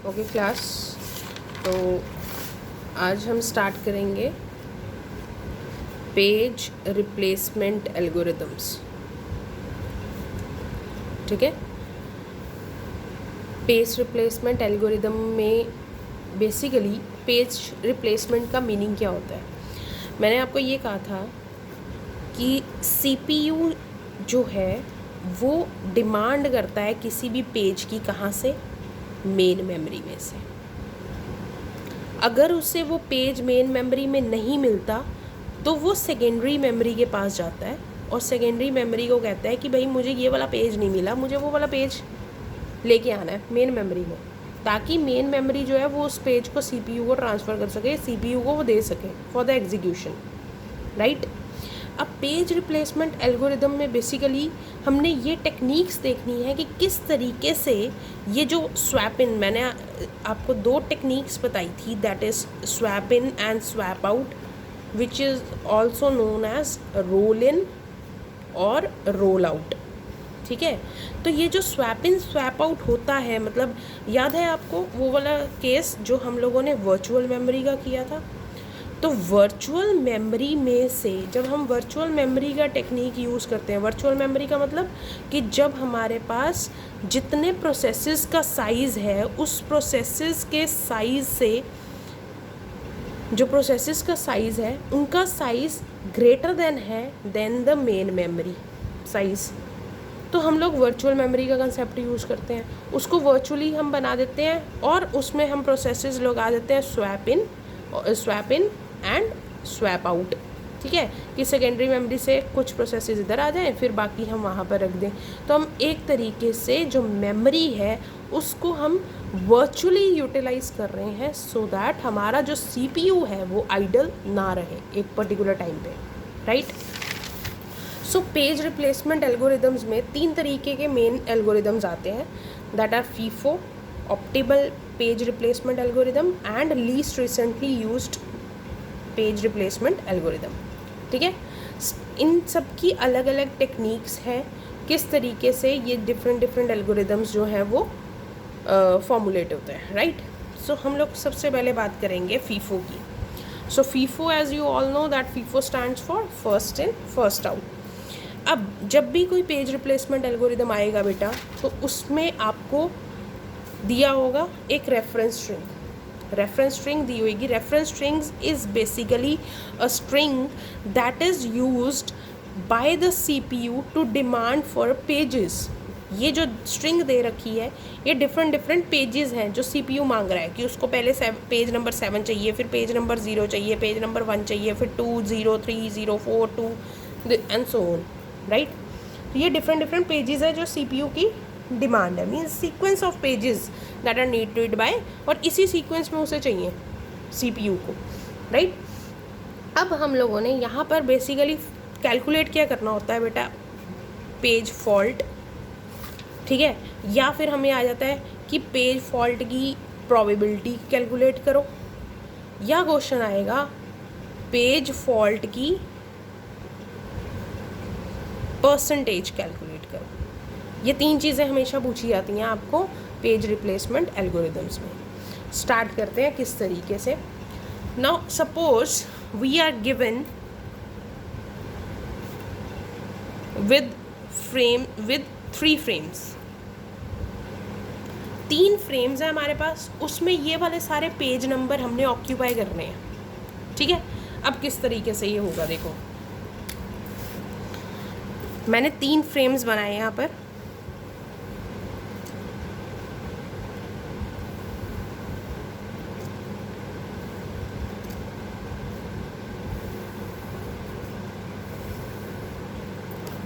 Okay class, तो आज हम स्टार्ट करेंगे पेज रिप्लेसमेंट एल्गोरिदम्स। ठीक है, पेज रिप्लेसमेंट एल्गोरिदम में बेसिकली पेज रिप्लेसमेंट का मीनिंग क्या होता है। मैंने आपको ये कहा था कि सीपीयू जो है वो डिमांड करता है किसी भी पेज की, कहाँ से, मेन मेमोरी में से। अगर उसे वो पेज मेन मेमोरी में नहीं मिलता तो वो सेकेंडरी मेमोरी के पास जाता है और सेकेंडरी मेमोरी को कहता है कि भाई मुझे ये वाला पेज नहीं मिला, मुझे वो वाला पेज लेके आना है मेन मेमोरी में, ताकि मेन मेमोरी जो है वो उस पेज को सीपीयू को ट्रांसफ़र कर सके, सीपीयू को वो दे सके फॉर द एग्जीक्यूशन, राइट। अब पेज रिप्लेसमेंट एल्गोरिदम में बेसिकली हमने ये टेक्निक्स देखनी है कि किस तरीके से ये जो स्वैप इन, मैंने आपको दो टेक्निक्स बताई थी, that is swap in and swap out, which is also known as roll in और रोल आउट। ठीक है, तो ये जो स्वैप इन स्वैप आउट होता है, मतलब याद है आपको वो वाला केस जो हम लोगों ने वर्चुअल मेमोरी का किया था। तो वर्चुअल मेमोरी में से जब हम वर्चुअल मेमोरी का टेक्निक यूज़ करते हैं, वर्चुअल मेमोरी का मतलब कि जब हमारे पास जितने प्रोसेसेस का साइज़ है उस प्रोसेसेस के साइज़ से, जो प्रोसेसेस का साइज़ है उनका साइज़ ग्रेटर देन है then the main memory size, तो हम लोग वर्चुअल मेमोरी का कंसेप्ट यूज़ करते हैं। उसको वर्चुअली हम बना देते हैं और उसमें हम प्रोसेसेस लगा देते हैं swap in and swap out. ठीक है, कि सेकेंडरी मेमोरी से कुछ प्रोसेसेस इधर आ जाएं, फिर बाकी हम वहाँ पर रख दें। तो हम एक तरीके से जो मेमोरी है उसको हम वर्चुअली यूटिलाइज कर रहे हैं सो दैट हमारा जो सीपीयू है वो आइडल ना रहे एक पर्टिकुलर टाइम पे, right. So page replacement algorithms में तीन तरीके के मेन एल्गोरिदम्स आते हैं, that are FIFO, optimal page replacement algorithm and least recently used page replacement algorithm. ठीक है, इन सब की अलग अलग टेक्निक्स हैं, किस तरीके से ये डिफरेंट एल्गोरिदम्स जो हैं वो फॉर्मुलेट होते हैं, राइट। सो हम लोग सबसे पहले बात करेंगे फीफो की। So FIFO, as you all know that FIFO stands for first in first out. अब जब भी कोई पेज रिप्लेसमेंट एल्गोरिदम आएगा बेटा, तो उसमें आपको दिया होगा एक रेफरेंस स्ट्रिंग दी होगी। Reference strings is basically a string that is used by the CPU to demand for pages. ये जो स्ट्रिंग दे रखी है ये डिफरेंट पेजेस हैं जो सीपीयू मांग रहा है कि उसको पहले पेज नंबर 7 चाहिए, फिर पेज नंबर 0 चाहिए, पेज नंबर 1 चाहिए, फिर 2, 0, 3, 0, 4, 2 एंड सो ऑन, राइट। तो ये डिफरेंट पेजेस है जो सीपीयू की डिमांड है, means sequence of pages that are needed by, और इसी सीक्वेंस में उसे चाहिए सीपीयू को, राइट। अब हम लोगों ने यहाँ पर बेसिकली कैलकुलेट क्या करना होता है बेटा, पेज फॉल्ट। ठीक है, या फिर हमें आ जाता है कि पेज फॉल्ट की प्रोबेबिलिटी कैलकुलेट करो, या क्वेश्चन आएगा पेज फॉल्ट की परसेंटेज कैलकुलेट करो। ये तीन चीज़ें हमेशा पूछी जाती हैं आपको पेज रिप्लेसमेंट एल्गोरिदम्स में। स्टार्ट करते हैं किस तरीके से। Now suppose we are given with 3 frames, 3 frames हैं हमारे पास, उसमें ये वाले सारे पेज नंबर हमने ऑक्यूपाई करने हैं। ठीक है, अब किस तरीके से ये होगा, देखो मैंने 3 फ्रेम्स बनाए यहाँ पर।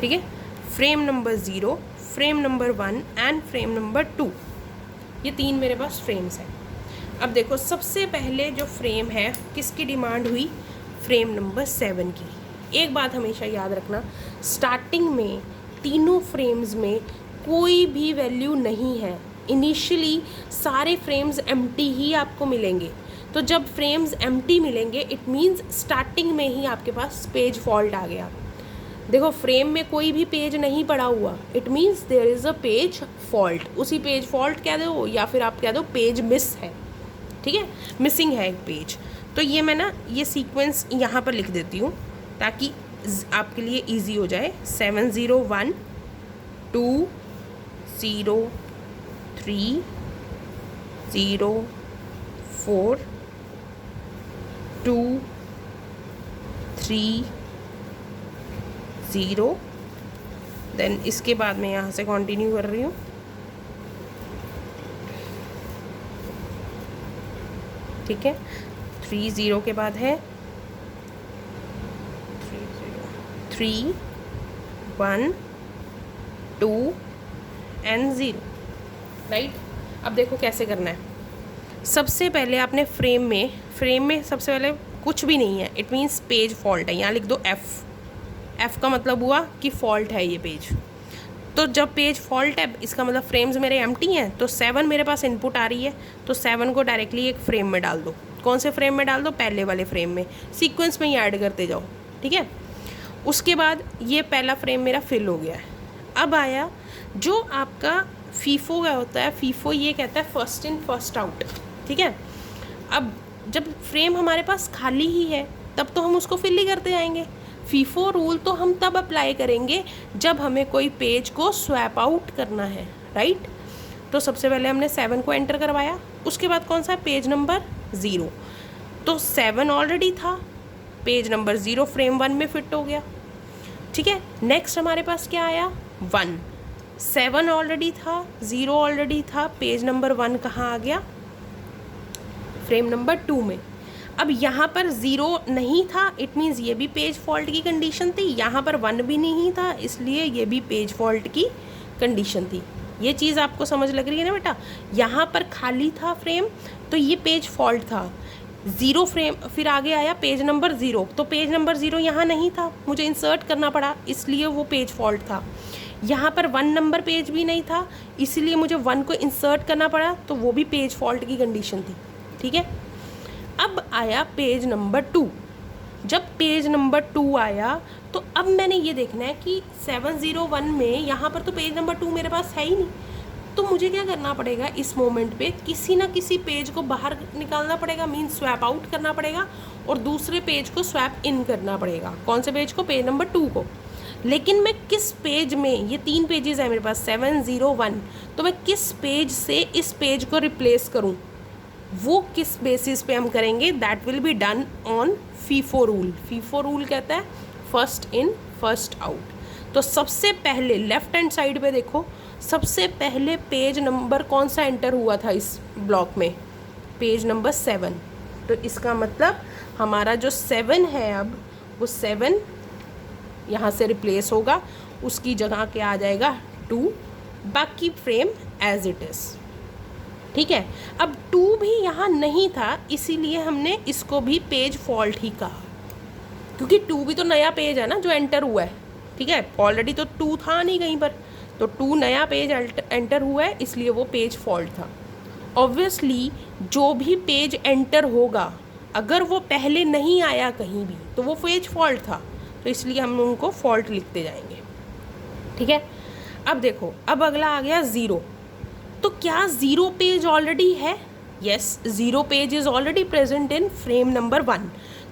ठीक है, frame number 0, frame number 1 and frame number 2, ये 3 मेरे पास फ्रेम्स हैं। अब देखो सबसे पहले जो फ्रेम है किसकी डिमांड हुई, फ्रेम नंबर 7 की। एक बात हमेशा याद रखना, स्टार्टिंग में तीनों फ्रेम्स में कोई भी वैल्यू नहीं है, इनिशियली सारे फ्रेम्स एम्प्टी ही आपको मिलेंगे। तो जब फ्रेम्स एम्प्टी मिलेंगे इट मीन्स स्टार्टिंग में ही आपके पास पेज फॉल्ट आ गया। देखो फ्रेम में कोई भी पेज नहीं पड़ा हुआ, it means there is a page fault. उसी पेज फॉल्ट कह दो या फिर आप कह दो पेज मिस है, ठीक है, मिसिंग है एक पेज। तो ये मैं ना ये सीक्वेंस यहाँ पर लिख देती हूँ ताकि आपके लिए इजी हो जाए। 7 0 1 2 0 3 0 4 2 3 0। देन इसके बाद मैं यहाँ से कंटिन्यू कर रही हूँ। ठीक है, 3 0 के बाद है 3 1 2 एंड 0, राइट। अब देखो कैसे करना है। सबसे पहले आपने फ्रेम में सबसे पहले कुछ भी नहीं है, इट मीन्स पेज फॉल्ट है, यहाँ लिख दो एफ का मतलब हुआ कि फॉल्ट है ये पेज। तो जब पेज फॉल्ट है इसका मतलब फ्रेम्स मेरे एम्प्टी हैं, तो 7 मेरे पास इनपुट आ रही है, तो 7 को डायरेक्टली एक फ्रेम में डाल दो। कौन से फ्रेम में डाल दो? पहले वाले फ्रेम में, सीक्वेंस में ही ऐड करते जाओ, ठीक है। उसके बाद ये पहला फ्रेम मेरा फिल हो गया है। अब आया जो आपका फीफो का होता है, फीफो ये कहता है फर्स्ट इन फर्स्ट आउट, ठीक है। अब जब फ्रेम हमारे पास खाली ही है तब तो हम उसको फिल ही करते जाएंगे। फीफो रूल तो हम तब अप्लाई करेंगे जब हमें कोई पेज को स्वैप आउट करना है, राइट। तो सबसे पहले हमने 7 को एंटर करवाया, उसके बाद कौन सा है? Page number 0। तो 7 ऑलरेडी था, पेज नंबर 0 फ्रेम 1 में फिट हो गया, ठीक है। नेक्स्ट हमारे पास क्या आया? 1। 7 ऑलरेडी था, 0 ऑलरेडी था, पेज नंबर 1 कहाँ आ गया? फ्रेम नंबर 2 में। अब यहाँ पर 0 नहीं था, इट मीन्स ये भी पेज फॉल्ट की कंडीशन थी। यहाँ पर 1 भी नहीं था, इसलिए ये भी पेज फॉल्ट की कंडीशन थी। ये चीज़ आपको समझ लग रही है ना बेटा? यहाँ पर खाली था फ्रेम, तो ये पेज फॉल्ट था। 0 फ्रेम, फिर आगे आया पेज नंबर 0, तो पेज नंबर 0 यहाँ नहीं था, मुझे इंसर्ट करना पड़ा, इसलिए वो पेज फॉल्ट था। यहाँ पर 1 नंबर पेज भी नहीं था, इसलिए मुझे 1 को इंसर्ट करना पड़ा, तो वो भी पेज फॉल्ट की कंडीशन थी, ठीक है। अब आया पेज नंबर 2। जब पेज नंबर 2 आया तो अब मैंने ये देखना है कि 701 में यहाँ पर तो पेज नंबर 2 मेरे पास है ही नहीं, तो मुझे क्या करना पड़ेगा? इस मोमेंट पे किसी ना किसी पेज को बाहर निकालना पड़ेगा, मीन्स स्वैप आउट करना पड़ेगा, और दूसरे पेज को स्वैप इन करना पड़ेगा। कौन से पेज को? पेज नंबर 2 को। लेकिन मैं किस पेज में, ये 3 पेजेस है मेरे पास 701, तो मैं किस पेज से इस पेज को रिप्लेस करूँ, वो किस बेसिस पे हम करेंगे? That will be done on FIFO rule. FIFO rule कहता है फर्स्ट इन फर्स्ट आउट। तो सबसे पहले लेफ्ट हैंड साइड पे देखो, सबसे पहले पेज नंबर कौन सा एंटर हुआ था इस ब्लॉक में? Page number 7। तो इसका मतलब हमारा जो 7 है अब वो 7 यहाँ से रिप्लेस होगा, उसकी जगह क्या आ जाएगा? 2। बाकी फ्रेम एज इट इज़, ठीक है। अब 2 भी यहाँ नहीं था, इसीलिए हमने इसको भी पेज फॉल्ट ही कहा, क्योंकि 2 भी तो नया पेज है ना जो एंटर हुआ है, ठीक है। ऑलरेडी तो 2 था नहीं कहीं पर, तो 2 नया पेज एंटर हुआ है, इसलिए वो पेज फॉल्ट था। ऑब्वियसली जो भी पेज एंटर होगा अगर वो पहले नहीं आया कहीं भी तो वो पेज फॉल्ट था, तो इसलिए हम उनको फॉल्ट लिखते जाएंगे, ठीक है। अब देखो, अब अगला आ गया 0। तो क्या 0 पेज ऑलरेडी है? Yes, 0 page is already present in frame number 1।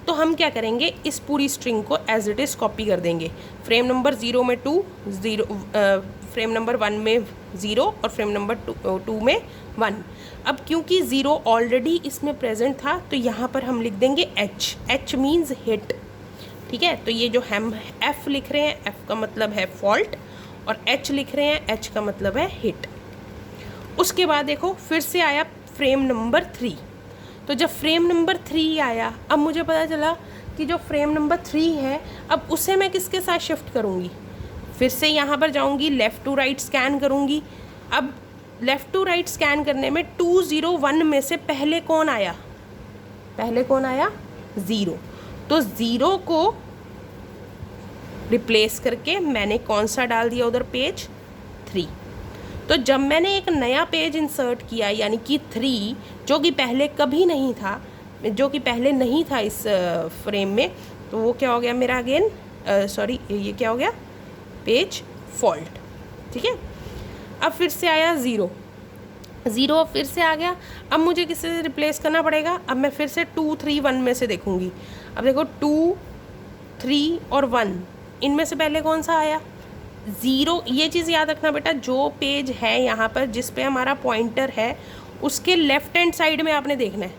तो हम क्या करेंगे? इस पूरी स्ट्रिंग को एज इट इज़ कॉपी कर देंगे। फ्रेम नंबर 0 में 2, फ्रेम नंबर 1 में 0 और फ्रेम नंबर 2 में 1। अब क्योंकि 0 ऑलरेडी इसमें प्रेजेंट था, तो यहाँ पर हम लिख देंगे H। H मीन्स हिट, ठीक है। तो ये जो हम F लिख रहे हैं, F का मतलब है फॉल्ट, और H लिख रहे हैं, H का मतलब है हिट। उसके बाद देखो फिर से आया फ्रेम नंबर 3। तो जब फ्रेम नंबर 3 आया, अब मुझे पता चला कि जो फ्रेम नंबर 3 है, अब उसे मैं किसके साथ शिफ्ट करूँगी? फिर से यहाँ पर जाऊँगी, लेफ़्ट टू राइट स्कैन करूँगी। अब लेफ़्ट टू राइट स्कैन करने में 201 में से पहले कौन आया? पहले कौन आया? 0। तो 0 को रिप्लेस करके मैंने कौन सा डाल दिया उधर? पेज 3। तो जब मैंने एक नया पेज इंसर्ट किया, यानी कि 3, जो कि पहले कभी नहीं था, जो कि पहले नहीं था इस फ्रेम में, तो वो क्या हो गया मेरा? अगेन सॉरी ये क्या हो गया, पेज फॉल्ट। ठीक है, अब फिर से आया 0, 0 फिर से आ गया। अब मुझे किससे रिप्लेस करना पड़ेगा, अब मैं फिर से 2 3 1 में से देखूंगी। अब देखो 2 3 और 1, इनमें से पहले कौन सा आया, 0। ये चीज़ याद रखना बेटा, जो पेज है यहाँ पर जिस पे हमारा पॉइंटर है उसके लेफ्ट हैंड साइड में आपने देखना है,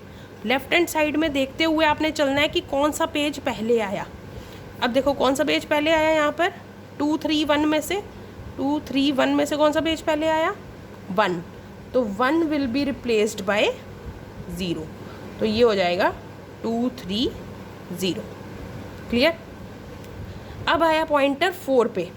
लेफ्ट हैंड साइड में देखते हुए आपने चलना है कि कौन सा पेज पहले आया। अब देखो कौन सा पेज पहले आया यहाँ पर, 2 3 1 में से, 2 3 1 में से कौन सा पेज पहले आया, 1। तो 1 विल बी रिप्लेस्ड बाय 0, तो ये हो जाएगा 2 3 0। क्लियर। अब आया पॉइंटर 4 पे,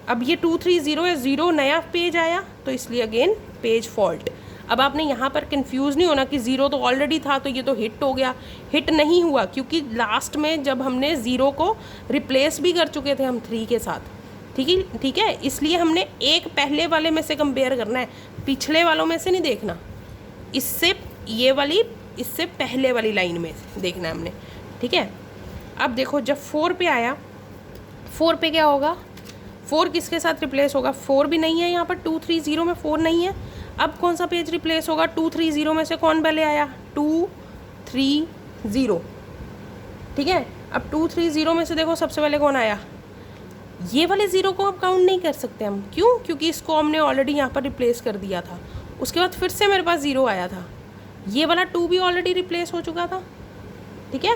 अब ये 2 3 0 है, 0 नया पेज आया तो इसलिए अगेन पेज फॉल्ट। अब आपने यहाँ पर कंफ्यूज नहीं होना कि 0 तो ऑलरेडी था तो ये तो हिट हो गया, हिट नहीं हुआ, क्योंकि लास्ट में जब हमने 0 को रिप्लेस भी कर चुके थे हम 3 के साथ। ठीक है, इसलिए हमने एक पहले वाले में से कंपेयर करना है, पिछले वालों में से नहीं देखना, इससे ये वाली इससे पहले वाली लाइन में देखना है हमने। ठीक है, अब देखो जब 4 पे आया, 4 पे क्या होगा, 4 किसके साथ रिप्लेस होगा, 4 भी नहीं है यहाँ पर, 2 3 0 में 4 नहीं है। अब कौन सा पेज रिप्लेस होगा, 2 3 0 में से कौन पहले आया, 2 3 0। ठीक है, अब 2 3 0 में से देखो सबसे पहले कौन आया, ये वाले 0 को अब काउंट नहीं कर सकते हम, क्यों, क्योंकि इसको हमने ऑलरेडी यहाँ पर रिप्लेस कर दिया था। उसके बाद फिर से मेरे पास 0 आया था, ये वाला 2 भी ऑलरेडी रिप्लेस हो चुका था। ठीक है,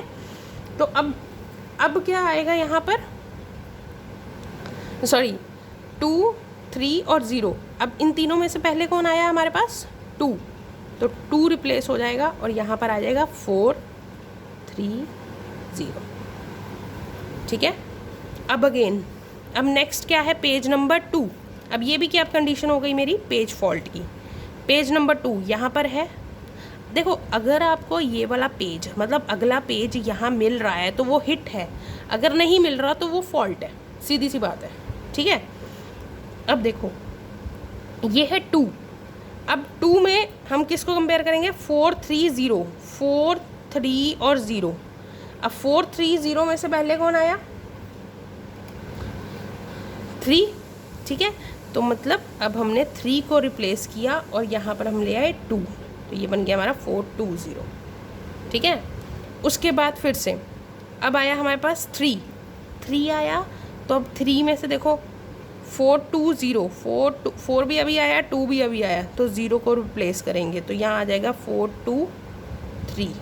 तो अब क्या आएगा यहाँ पर, सॉरी 2 3 और 0, अब इन तीनों में से पहले कौन आया हमारे पास, 2, तो 2 रिप्लेस हो जाएगा और यहाँ पर आ जाएगा 4 3 0। ठीक है, अब अगेन अब नेक्स्ट क्या है, पेज नंबर 2। अब ये भी क्या कंडीशन हो गई मेरी पेज फॉल्ट की। पेज नंबर 2 यहाँ पर है, देखो अगर आपको ये वाला पेज मतलब अगला पेज यहाँ मिल रहा है तो वो हिट है, अगर नहीं मिल रहा तो वो फॉल्ट है, सीधी सी बात है। ठीक है, अब देखो ये है 2, अब 2 में हम किसको कंपेयर करेंगे, 4 3 0, 4 3 और 0। अब 4 3 0 में से पहले कौन आया, 3। ठीक है, तो मतलब अब हमने 3 को रिप्लेस किया और यहाँ पर हम ले आए 2, तो ये बन गया हमारा 4 2 0। ठीक है, उसके बाद फिर से अब आया हमारे पास 3 आया, तो अब 3 में से देखो 4 2 0, 4 भी अभी आया, 2 भी अभी आया, तो 0 को रिप्लेस करेंगे तो यहाँ आ जाएगा 4 2 3।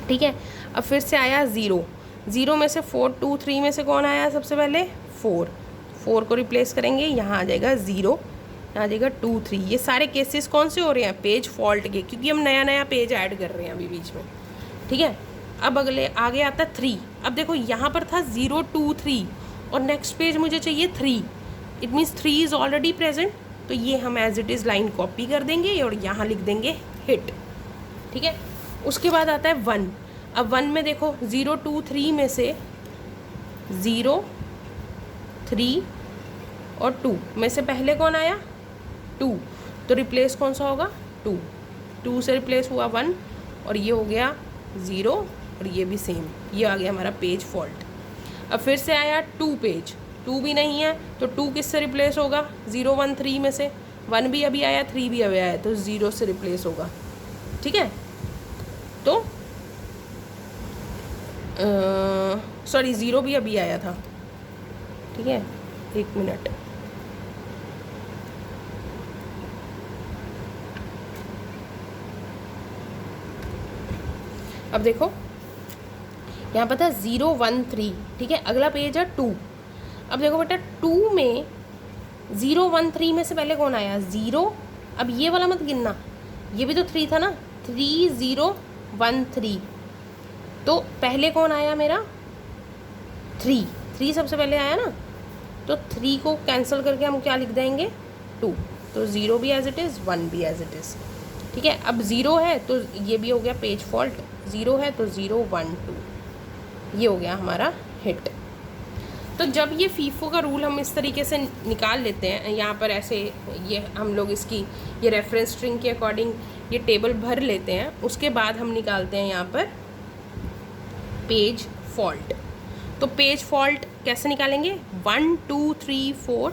ठीक है, अब फिर से आया 0 में से 4 2 3 में से कौन आया सबसे पहले, 4 को रिप्लेस करेंगे, यहाँ आ जाएगा 0, यहाँ आ जाएगा 2 3। ये सारे केसेस कौन से हो रहे हैं, पेज फॉल्ट के, क्योंकि हम नया पेज ऐड कर रहे हैं अभी बीच में। ठीक है, अब अगले आगे आता है 3। अब देखो यहाँ पर था 0 2 3 और नेक्स्ट पेज मुझे चाहिए 3, it means 3 is already present, तो ये हम as it is line copy कर देंगे और यहाँ लिख देंगे हिट। ठीक है, उसके बाद आता है 1। अब 1 में देखो 0 2 3 में से 0 3 और 2 में से पहले कौन आया, 2, तो रिप्लेस कौन सा होगा, 2 से रिप्लेस हुआ 1 और ये हो गया 0 और ये भी सेम, ये आ गया हमारा पेज फॉल्ट। अब फिर से आया 2 पेज, 2 भी नहीं है तो 2 किससे रिप्लेस होगा, 0 1 3 में से, 1 भी अभी आया 3 भी अभी आया, तो 0 से रिप्लेस होगा। ठीक है, तो सॉरी 0 भी अभी आया था। ठीक है, 1 मिनट, अब देखो यहाँ पर था 0 1 3। ठीक है, अगला पेज है 2। अब देखो बेटा 2 में 0 1 3 में से पहले कौन आया, 0। अब ये वाला मत गिनना, ये भी तो 3 था ना, 3 0 1 3, तो पहले कौन आया मेरा, 3 सबसे पहले आया ना, तो 3 को कैंसिल करके हम क्या लिख देंगे, 2, तो 0 भी एज इट इज़, 1 भी एज इट इज़। ठीक है, अब 0 है तो ये भी हो गया पेज फॉल्ट, 0 है तो 0 1 2, ये हो गया हमारा हिट। तो जब ये फीफो का रूल हम इस तरीके से निकाल लेते हैं, यहाँ पर ऐसे ये हम लोग इसकी ये रेफरेंस स्ट्रिंग के अकॉर्डिंग ये टेबल भर लेते हैं, उसके बाद हम निकालते हैं यहाँ पर पेज फॉल्ट। तो पेज फॉल्ट कैसे निकालेंगे? 1 2 3 4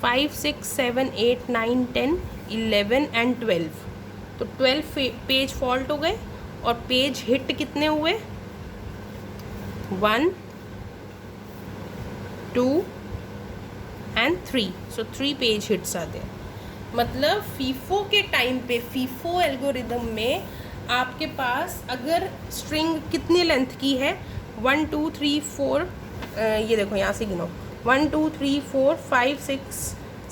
5 6 7 8 9 10 11 एंड 12। तो 12 पेज फॉल्ट हो गए और पेज हिट कितने हुए? 1 2 एंड 3। सो 3 पेज हिट्स आते हैं। मतलब फीफो के टाइम पे, फीफो एल्गोरिदम में आपके पास अगर स्ट्रिंग कितनी लेंथ की है? 1 2 3 4, ये देखो यहाँ से गिनो, 1 2 3 4 5 6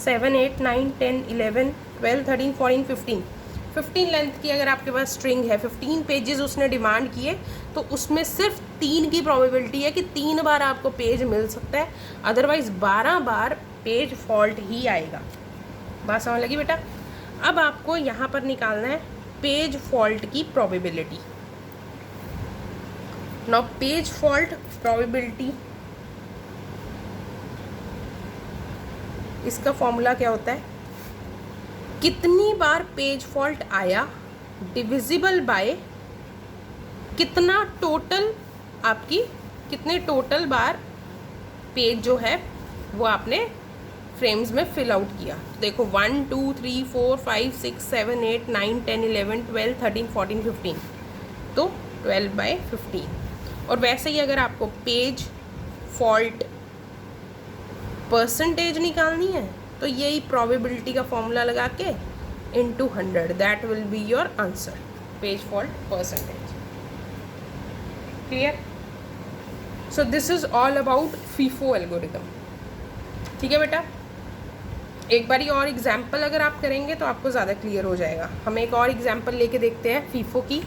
7 8 9 10 11 12 13 14 15 लेंथ की अगर आपके पास स्ट्रिंग है, 15 पेजेस उसने डिमांड किए, तो उसमें सिर्फ 3 की प्रोबेबिलिटी है कि 3 बार आपको पेज मिल सकता है, अदरवाइज 12 बार पेज फॉल्ट ही आएगा। बात समझ लगी बेटा? अब आपको यहाँ पर निकालना है पेज फॉल्ट की probability. Now page fault probability, इसका फॉर्मूला क्या होता है? कितनी बार पेज फॉल्ट आया डिविजिबल बाय कितना टोटल, आपकी कितने टोटल बार पेज जो है वो आपने फ्रेम्स में फिल आउट किया। देखो 1 2 3 4 5 6 7 8 9 10 11 12 13 14 15, तो 12/15। और वैसे ही अगर आपको पेज फॉल्ट परसेंटेज निकालनी है तो यही प्रोबेबिलिटी का फॉर्मूला लगा के into 100, that will be your answer, page fault percentage. Clear? So this is all about FIFO algorithm. ठीक है बेटा? एक बारी और एग्जाम्पल अगर आप करेंगे तो आपको ज़्यादा क्लियर हो जाएगा। हम एक और एग्जाम्पल लेके देखते हैं फीफो की।